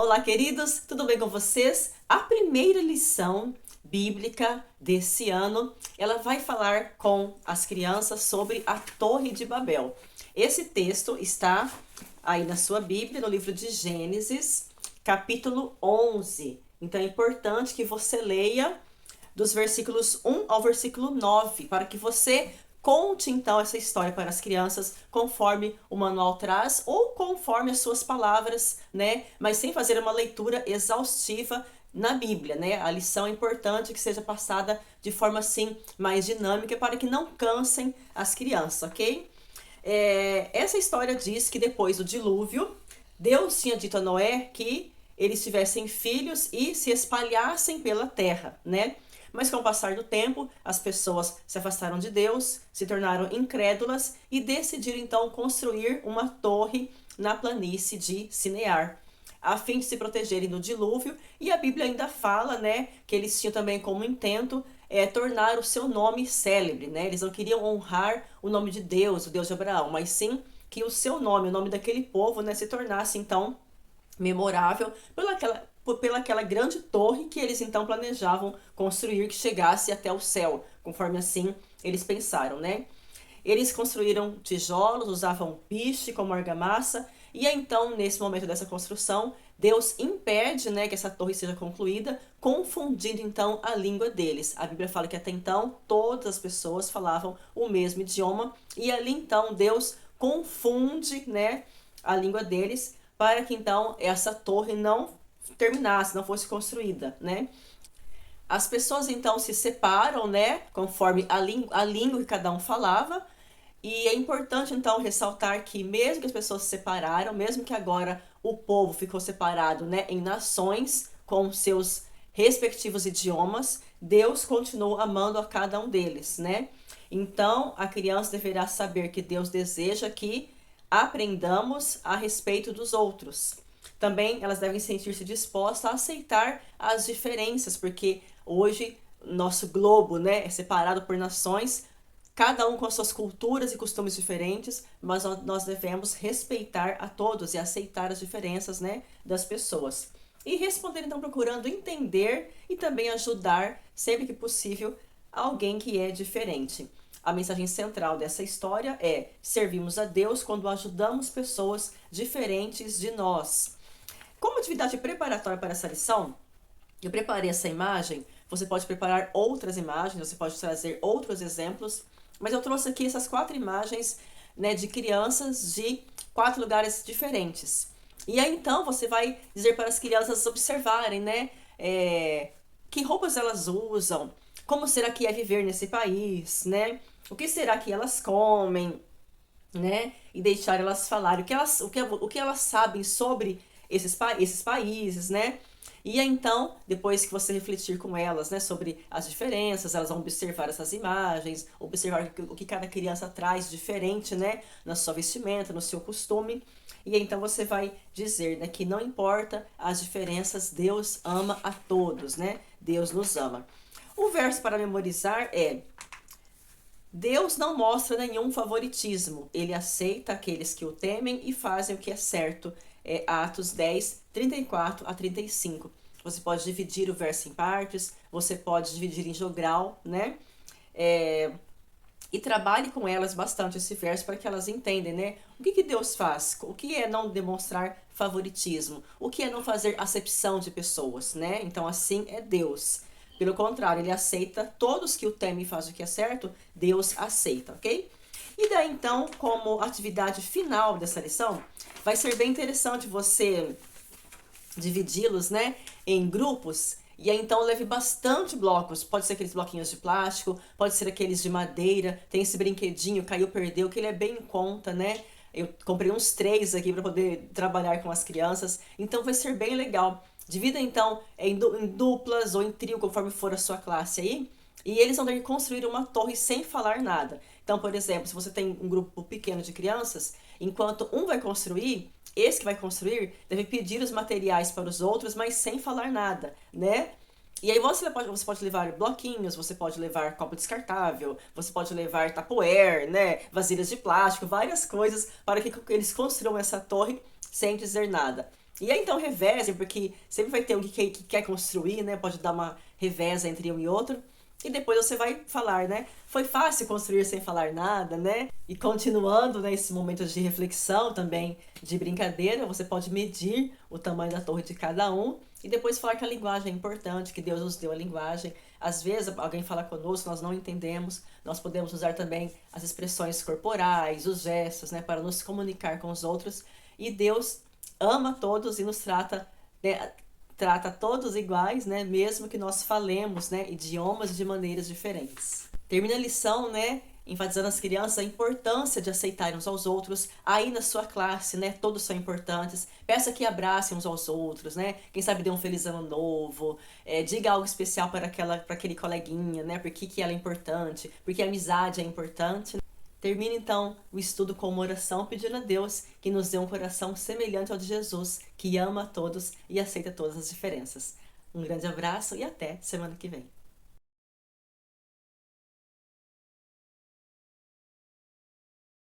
Olá, queridos, tudo bem com vocês? A primeira lição bíblica desse ano, ela vai falar com as crianças sobre a Torre de Babel. Esse texto está aí na sua Bíblia, no livro de Gênesis, capítulo 11. Então é importante que você leia dos versículos 1 ao versículo 9, para que você conte então essa história para as crianças conforme o manual traz ou conforme as suas palavras, né? Mas sem fazer uma leitura exaustiva na Bíblia, né? A lição é importante que seja passada de forma assim mais dinâmica para que não cansem as crianças, ok? Essa história diz que depois do dilúvio, Deus tinha dito a Noé que eles tivessem filhos e se espalhassem pela terra, né? Mas com o passar do tempo, as pessoas se afastaram de Deus, se tornaram incrédulas e decidiram então construir uma torre na planície de Sinear, a fim de se protegerem do dilúvio. E a Bíblia ainda fala, né, que eles tinham também como intento tornar o seu nome célebre, né? Eles não queriam honrar o nome de Deus, o Deus de Abraão, mas sim que o seu nome, o nome daquele povo, né, se tornasse então memorável pelaquela grande torre que eles então planejavam construir, que chegasse até o céu, conforme assim eles pensaram, né? Eles construíram tijolos, usavam piche como argamassa, e então, nesse momento dessa construção, Deus impede, né, que essa torre seja concluída, confundindo então a língua deles. A Bíblia fala que até então todas as pessoas falavam o mesmo idioma, e ali então Deus confunde, né, a língua deles, para que então essa torre não terminasse, não fosse construída, né? As pessoas então se separam, né, conforme a língua que cada um falava. E é importante então ressaltar que mesmo que as pessoas se separaram, mesmo que agora o povo ficou separado, né, em nações com seus respectivos idiomas, Deus continuou amando a cada um deles, né? Então a criança deverá saber que Deus deseja que aprendamos a respeito dos outros. Também elas devem sentir-se dispostas a aceitar as diferenças, porque hoje nosso globo, né, é separado por nações, cada um com as suas culturas e costumes diferentes, mas nós devemos respeitar a todos e aceitar as diferenças, né, das pessoas. E responder então procurando entender e também ajudar, sempre que possível, alguém que é diferente. A mensagem central dessa história é: servimos a Deus quando ajudamos pessoas diferentes de nós. Como atividade preparatória para essa lição, eu preparei essa imagem. Você pode preparar outras imagens, você pode trazer outros exemplos, mas eu trouxe aqui essas 4 imagens, né, de crianças de 4 lugares diferentes. E aí então você vai dizer para as crianças observarem, né, que roupas elas usam, como será que é viver nesse país, né? O que será que elas comem, né? E deixar elas falarem o que elas sabem sobre esses países, né? E então, depois que você refletir com elas, né, sobre as diferenças, elas vão observar essas imagens, observar o que cada criança traz diferente, né, na sua vestimenta, no seu costume. E então você vai dizer, né, que não importa as diferenças, Deus ama a todos, né? Deus nos ama. O verso para memorizar é: Deus não mostra nenhum favoritismo. Ele aceita aqueles que o temem e fazem o que é certo. É Atos 10, 34 a 35. Você pode dividir o verso em partes, você pode dividir em jogral, né? E trabalhe com elas bastante esse verso para que elas entendam, né? O que Deus faz? O que é não demonstrar favoritismo? O que é não fazer acepção de pessoas, né? Então assim é Deus. Pelo contrário, ele aceita todos que o temem e fazem o que é certo, Deus aceita, ok? E daí então, como atividade final dessa lição, vai ser bem interessante você dividi-los, né, em grupos. E aí então leve bastante blocos. Pode ser aqueles bloquinhos de plástico, pode ser aqueles de madeira. Tem esse brinquedinho, caiu, perdeu, que ele é bem em conta, né? Eu comprei uns 3 aqui para poder trabalhar com as crianças. Então vai ser bem legal. Divida então em duplas ou em trio, conforme for a sua classe aí. E eles vão ter que construir uma torre sem falar nada. Então, por exemplo, se você tem um grupo pequeno de crianças, enquanto um vai construir, esse que vai construir deve pedir os materiais para os outros, mas sem falar nada, né? E aí você pode levar bloquinhos, você pode levar copo descartável, você pode levar tupperware, né? Vasilhas de plástico, várias coisas para que eles construam essa torre sem dizer nada. E aí então revezem, porque sempre vai ter alguém que quer construir, né? Pode dar uma reveza entre um e outro. E depois você vai falar, né? Foi fácil construir sem falar nada, né? E continuando nesse momento de reflexão também, de brincadeira, você pode medir o tamanho da torre de cada um e depois falar que a linguagem é importante, que Deus nos deu a linguagem. Às vezes alguém fala conosco, nós não entendemos, nós podemos usar também as expressões corporais, os gestos, né, para nos comunicar com os outros. E Deus ama todos e nos trata, né, trata todos iguais, né, mesmo que nós falemos, né, idiomas de maneiras diferentes. Termina a lição, né, enfatizando às crianças a importância de aceitarem uns aos outros. Aí na sua classe, né, todos são importantes. Peça que abracem uns aos outros, né? Quem sabe dê um feliz ano novo, diga algo especial para aquele coleguinha, né? Por que ela é importante, porque a amizade é importante. Termina então o estudo com uma oração pedindo a Deus que nos dê um coração semelhante ao de Jesus, que ama a todos e aceita todas as diferenças. Um grande abraço e até semana que vem.